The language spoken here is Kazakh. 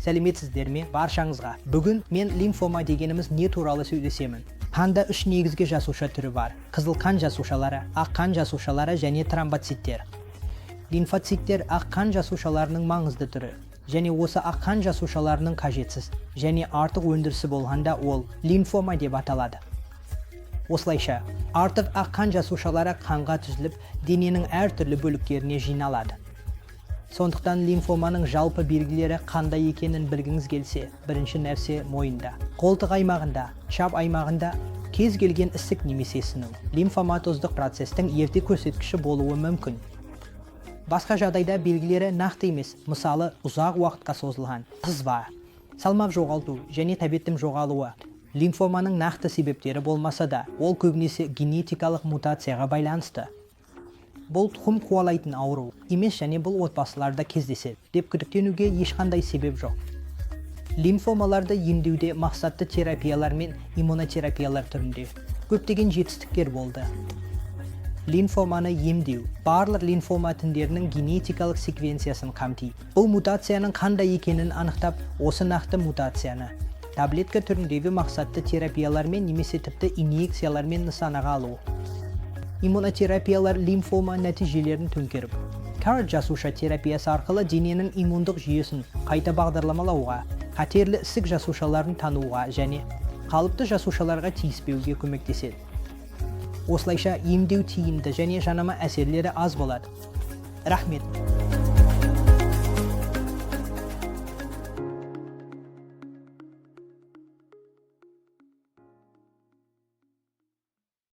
Сәлеметсіздер ме? Баршаңызға. Бүгін мен лимфома дегеніміз не туралы сөйлесемін. Қанда үш негізгі жасуша түрі бар. Қызыл қан жасушалары, ақ қан жасушалары және тромбоциттер. Лимфоциттер ақ қан жасушаларының маңызды түрі. Және осы ақ қан жасушаларының қажетсіз және артық өндірісі болғанда ол лимфома деп аталады. Осылайша, артық ақ қан жасушалары қанға түзіліп, дененің әртүрлі бөліктеріне жиналады. Сондықтан лимфоманың жалпы белгілері қандай екенін білгіңіз келсе, бірінші нәрсе мойында. Қолтық аймағында, шап аймағында кез келген ісік немесе ісіну лимфоматоздық процестің ерте көрсеткіші болуы мүмкін. Басқа жағдайда белгілері нақты емес, мысалы ұзақ уақытқа созылған қызба, салмақ жоғалту және тәбеттің жоғалуы. Лимфоманың нақты себептері болмаса да, ол көбінесе генетикалық мутацияға байланысты. Бұл тұқым қуалайтын ауру емес және бұл отбасыларда кездеседі деп күдіктенуге ешқандай себеп жоқ. Лимфомаларды емдеуде мақсатты терапиялар мен иммунотерапиялар түрінде көптеген жетістіктер болды. Лимфоманы емдеу барлық лимфома тіндерінің генетикалық секвенциясын қамтиды. Бұл мутацияның қандай екенін анықтап, осы нақты мутацияны таблетка түріндегі мақсатты терапиялармен немесе тіпті инъекциялармен нысанаға алу. Иммунотерапиялар лимфома нәтижелерін төңкеріп, CAR жасуша терапиясы арқылы дененің иммундық жүйесін қайта бағдарламалауға, қатерлі ісік жасушаларын тануға және қалыпты жасушаларға тиіспеуге көмектеседі. Осылайша емдеу тиімді және жанама әсерлері аз болады. Рахмет.